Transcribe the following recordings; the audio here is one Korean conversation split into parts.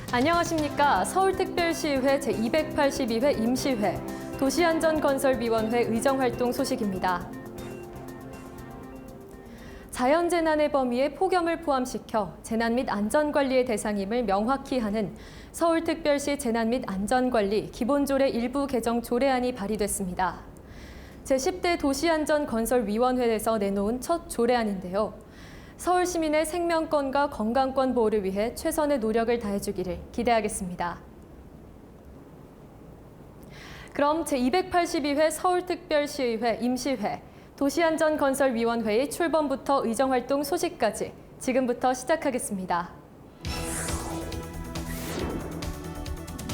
안녕하십니까. 서울특별시의회 제282회 임시회 도시안전건설위원회 의정활동 소식입니다. 자연재난의 범위에 폭염을 포함시켜 재난 및 안전관리의 대상임을 명확히 하는 서울특별시 재난 및 안전관리 기본조례 일부 개정 조례안이 발의됐습니다. 제10대 도시안전건설위원회에서 내놓은 첫 조례안인데요. 서울 시민의 생명권과 건강권 보호를 위해 최선의 노력을 다해주기를 기대하겠습니다. 그럼 제282회 서울특별시의회 임시회 도시안전건설위원회의 출범부터 의정활동 소식까지 지금부터 시작하겠습니다.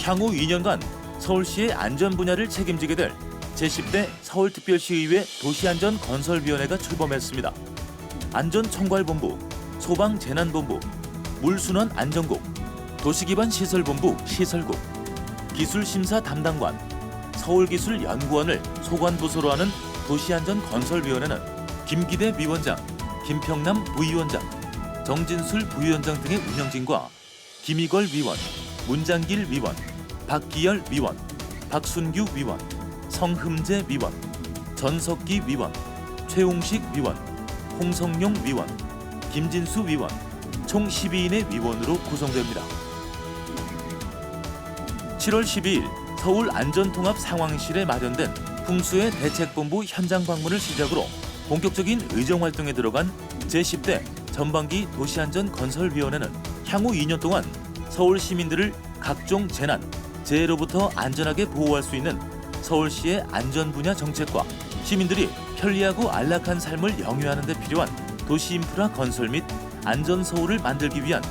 향후 2년간 서울시의 안전 분야를 책임지게 될 제10대 서울특별시의회 도시안전건설위원회가 출범했습니다. 안전총괄본부, 소방재난본부, 물순환안전국, 도시기반시설본부 시설국, 기술심사 담당관, 서울기술연구원을 소관부서로 하는 도시안전건설위원회는 김기대 위원장, 김평남 부위원장, 정진술 부위원장 등의 운영진과 김희걸 위원, 문장길 위원, 박기열 위원, 박순규 위원, 성흠재 위원, 전석기 위원, 최홍식 위원, 홍성용 위원, 김진수 위원, 총 12인의 위원으로 구성됩니다. 7월 12일 서울 안전통합상황실에 마련된 풍수의 대책본부 현장 방문을 시작으로 본격적인 의정활동에 들어간 제10대 전반기 도시안전건설위원회는 향후 2년 동안 서울 시민들을 각종 재난, 재해로부터 안전하게 보호할 수 있는 서울시의 안전 분야 정책과 시민들이 편리하고 안락한 삶을 영위하는 데 필요한 도시 인프라 건설 및 안전 서울을 만들기 위한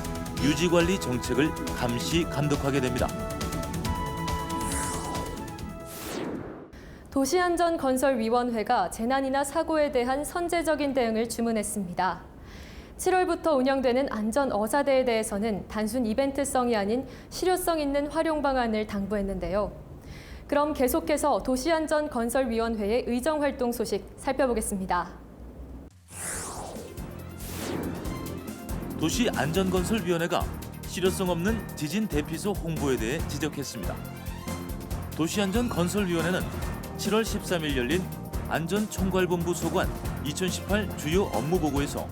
유지관리 정책을 감시 감독하게 됩니다. 도시안전건설위원회가 재난이나 사고에 대한 선제적인 대응을 주문했습니다. 7월부터 운영되는 안전어사대에 대해서는 단순 이벤트성이 아닌 실효성 있는 활용 방안을 당부했는데요. 그럼 계속해서 도시안전건설위원회의 의정활동 소식 살펴보겠습니다. 도시안전건설위원회가 실효성 없는 지진 대피소 홍보에 대해 지적했습니다. 도시안전건설위원회는 7월 13일 열린 안전총괄본부 소관 2018 주요 업무보고에서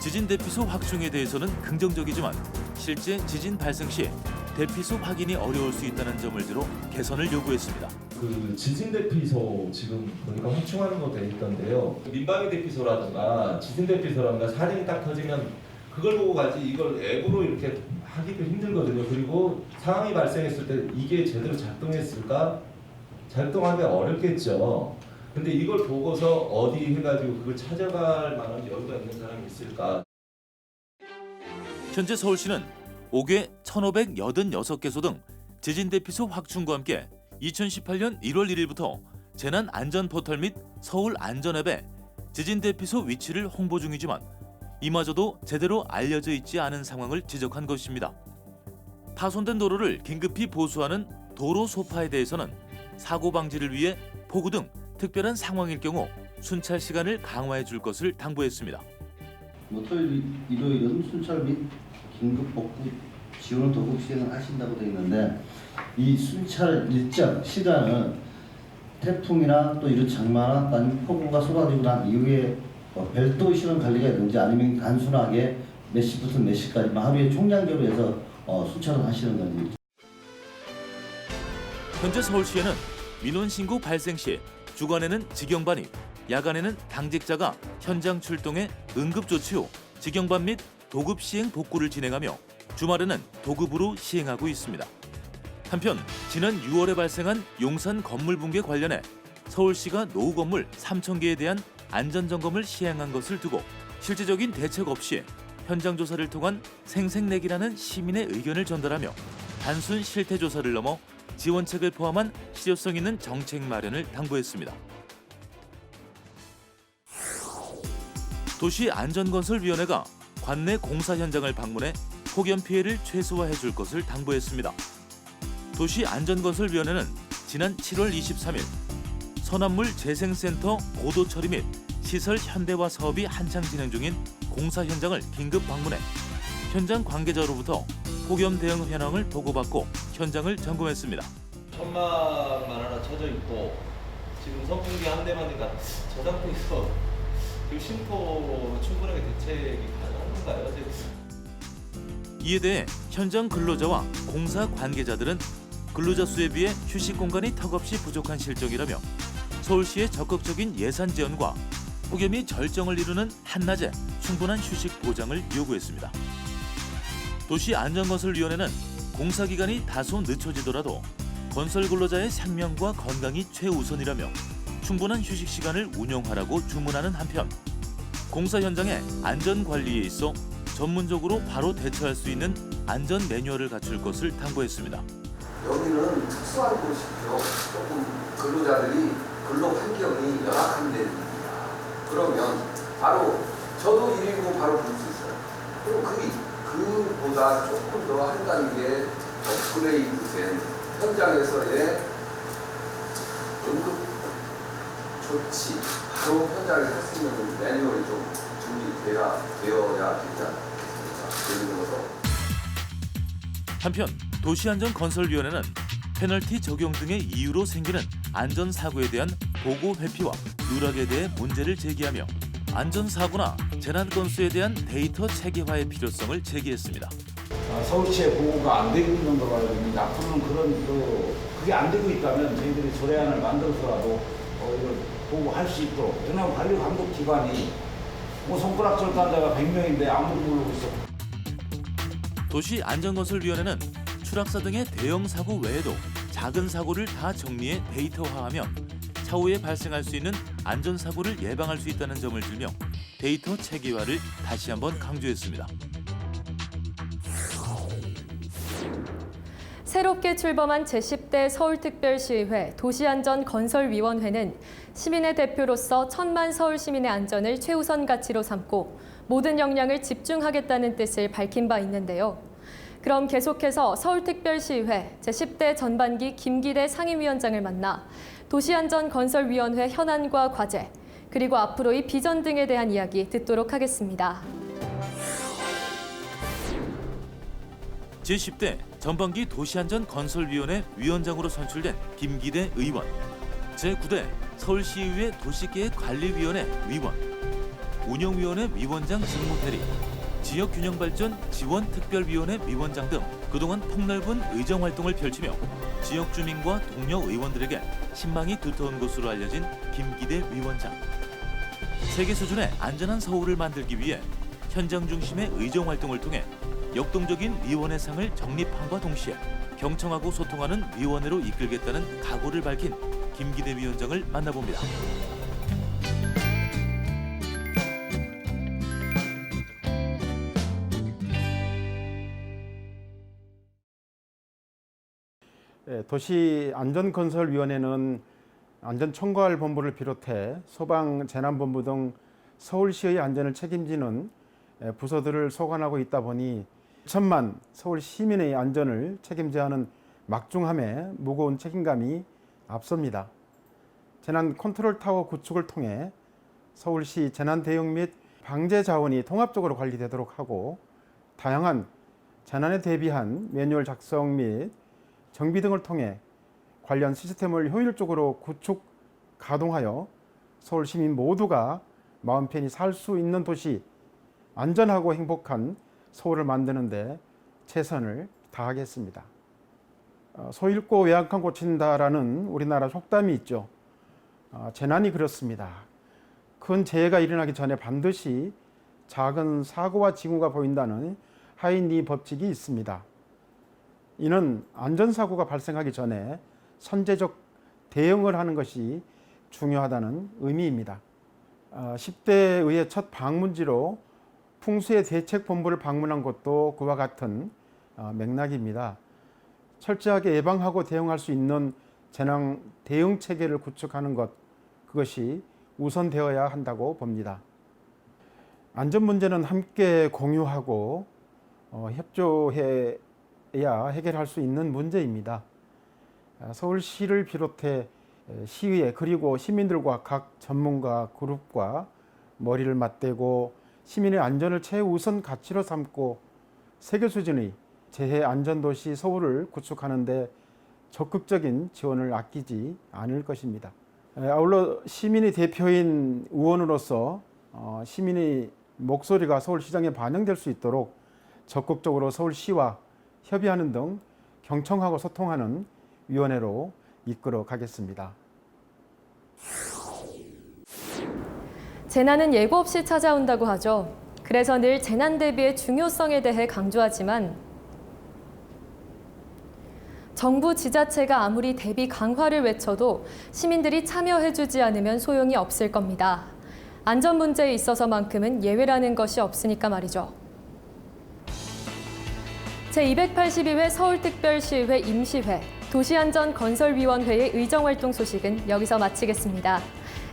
지진 대피소 확충에 대해서는 긍정적이지만 실제 지진 발생 시 대피소 확인이 어려울 수 있다는 점을 들어 개선을 요구했습니다. 그 지진 대피소 지금 보니까 확충하는 거 돼 있던데요. 민방위 대피소라든가 지진 대피소라든가 사정이 딱 터지면 그걸 보고 가지 이걸 앱으로 이렇게 하기도 힘들거든요. 그리고 상황이 발생했을 때 이게 제대로 작동했을까? 작동하기 어렵겠죠. 근데 이걸 보고서 어디 해가지고 그걸 찾아갈 만한 여유가 있는 사람이 있을까? 현재 서울시는 5개 1,586개소 등 지진 대피소 확충과 함께 2018년 1월 1일부터 재난 안전 포털 및 서울 안전 앱에 지진 대피소 위치를 홍보 중이지만 이마저도 제대로 알려져 있지 않은 상황을 지적한 것입니다. 파손된 도로를 긴급히 보수하는 도로 소파에 대해서는 사고 방지를 위해 폭우 등 특별한 상황일 경우 순찰 시간을 강화해 줄 것을 당부했습니다. 토요일, 일요일은 순찰 및 긴급 복구 지원을 도급 시행을 하신다고 되어 있는데 이 순찰 일정 시간은 태풍이나 또 이런 장마나 아니면 폭우가 쏟아지고 난 이후에 별도 시간 관리가 있는지 아니면 단순하게 몇 시부터 몇 시까지 하루에 총량적으로 해서 순찰을 하시는 건지. 현재 서울시에는 민원 신고 발생 시 주간에는 직영반입, 야간에는 당직자가 현장 출동해 응급조치 후 직영반 및 도급 시행 복구를 진행하며 주말에는 도급으로 시행하고 있습니다. 한편 지난 6월에 발생한 용산 건물 붕괴 관련해 서울시가 노후 건물 3,000개에 대한 안전점검을 시행한 것을 두고 실질적인 대책 없이 현장 조사를 통한 생색내기라는 시민의 의견을 전달하며 단순 실태 조사를 넘어 지원책을 포함한 실효성 있는 정책 마련을 당부했습니다. 도시안전건설위원회가 관내 공사 현장을 방문해 폭염 피해를 최소화해 줄 것을 당부했습니다. 도시안전건설위원회는 지난 7월 23일 선암물 재생센터 고도 처리 및 시설 현대화 사업이 한창 진행 중인 공사 현장을 긴급 방문해 현장 관계자로부터 폭염 대응 현황을 보고받고 현장을 점검했습니다. 천막만 하나 쳐져 있고 지금 선풍기 한 대만이니까 저 상태에서 지금 쉼터로 충분하게 대책이 가능한 건가요? 이에 대해 현장 근로자와 공사 관계자들은 근로자 수에 비해 휴식 공간이 턱없이 부족한 실정이라며 서울시의 적극적인 예산 지원과 폭염이 절정을 이루는 한낮에 충분한 휴식 보장을 요구했습니다. 도시안전건설위원회는 공사 기간이 다소 늦춰지더라도 건설 근로자의 생명과 건강이 최우선이라며 충분한 휴식 시간을 운영하라고 주문하는 한편 공사 현장의 안전 관리에 있어 전문적으로 바로 대처할 수 있는 안전 매뉴얼을 갖출 것을 당부했습니다. 여기는 특수한 곳이죠. 조금 근로자들이 근로 환경이 열악한 데입니다. 그러면 바로 저도 119 바로 부를 수 있어요. 그리고 그보다 조금 더 한 단계 업그레이드된 현장에서의 응급 조치, 바로 현장에서 할 수 있는 매뉴얼이 좀 준비되어야 되지 않겠습니까? 예를 들어서. 한편 도시안전건설위원회는 페널티 적용 등의 이유로 생기는 안전사고에 대한 보고 회피와 누락에 대해 문제를 제기하며 안전사고나 재난 건수에 대한 데이터 체계화의 필요성을 제기했습니다. 서울시의 보고가 안 되고 있는 거라 그러는데 앞으로는 그게 안 되고 있다면 저희들이 조례안을 만들어서라도 이걸 보고할 수 있도록. 왜냐하면 관리감독기관이 손가락 절단자가 100명인데 아무도 모르고 있어. 도시안전건설위원회는 추락사 등의 대형 사고 외에도 작은 사고를 다 정리해 데이터화하면 차후에 발생할 수 있는 안전사고를 예방할 수 있다는 점을 들며 데이터 체계화를 다시 한번 강조했습니다. 새롭게 출범한 제10대 서울특별시의회 도시안전건설위원회는 시민의 대표로서 1000만 서울 시민의 안전을 최우선 가치로 삼고 모든 역량을 집중하겠다는 뜻을 밝힌 바 있는데요. 그럼 계속해서 서울특별시의회 제10대 전반기 김기대 상임위원장을 만나 도시안전건설위원회 현안과 과제, 그리고 앞으로의 비전 등에 대한 이야기 듣도록 하겠습니다. 제10대 전반기 도시안전건설위원회 위원장으로 선출된 김기대 의원, 제9대 서울시의회 도시계획관리위원회 위원, 운영위원회 위원장 직무대리, 지역균형발전 지원특별위원회 위원장 등 그동안 폭넓은 의정활동을 펼치며 지역 주민과 동료 의원들에게 신망이 두터운 것으로 알려진 김기대 위원장. 세계 수준의 안전한 서울을 만들기 위해 현장 중심의 의정활동을 통해 역동적인 위원회상을 정립함과 동시에 경청하고 소통하는 위원회로 이끌겠다는 각오를 밝힌 김기대 위원장을 만나봅니다. 도시안전건설위원회는 안전총괄본부를 비롯해 소방재난본부 등 서울시의 안전을 책임지는 부서들을 소관하고 있다 보니 1000만 서울 시민의 안전을 책임져야 하는 막중함에 무거운 책임감이 앞섭니다. 재난 컨트롤타워 구축을 통해 서울시 재난 대응 및 방제 자원이 통합적으로 관리되도록 하고 다양한 재난에 대비한 매뉴얼 작성 및 정비 등을 통해 관련 시스템을 효율적으로 구축, 가동하여 서울 시민 모두가 마음 편히 살 수 있는 도시, 안전하고 행복한 서울을 만드는 데 최선을 다하겠습니다. 소 잃고 외양간 고친다라는 우리나라 속담이 있죠. 재난이 그렇습니다. 큰 재해가 일어나기 전에 반드시 작은 사고와 징후가 보인다는 하인리 법칙이 있습니다. 이는 안전사고가 발생하기 전에 선제적 대응을 하는 것이 중요하다는 의미입니다. 10대의 첫 방문지로 풍수의 대책본부를 방문한 것도 그와 같은 맥락입니다. 철저하게 예방하고 대응할 수 있는 재난 대응 체계를 구축하는 것, 그것이 우선되어야 한다고 봅니다. 안전 문제는 함께 공유하고 협조해야 해결할 수 있는 문제입니다. 서울시를 비롯해 시의회 그리고 시민들과 각 전문가 그룹과 머리를 맞대고 시민의 안전을 최우선 가치로 삼고 세계 수준의 재해 안전도시 서울을 구축하는 데 적극적인 지원을 아끼지 않을 것입니다. 아울러 시민의 대표인 의원으로서 시민의 목소리가 서울시장에 반영될 수 있도록 적극적으로 서울시와 협의하는 등 경청하고 소통하는 위원회로 이끌어 가겠습니다. 재난은 예고 없이 찾아온다고 하죠. 그래서 늘 재난 대비의 중요성에 대해 강조하지만 정부 지자체가 아무리 대비 강화를 외쳐도 시민들이 참여해주지 않으면 소용이 없을 겁니다. 안전 문제에 있어서만큼은 예외라는 것이 없으니까 말이죠. 제282회 서울특별시의회 임시회 도시안전건설위원회의 의정활동 소식은 여기서 마치겠습니다.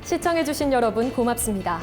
시청해주신 여러분 고맙습니다.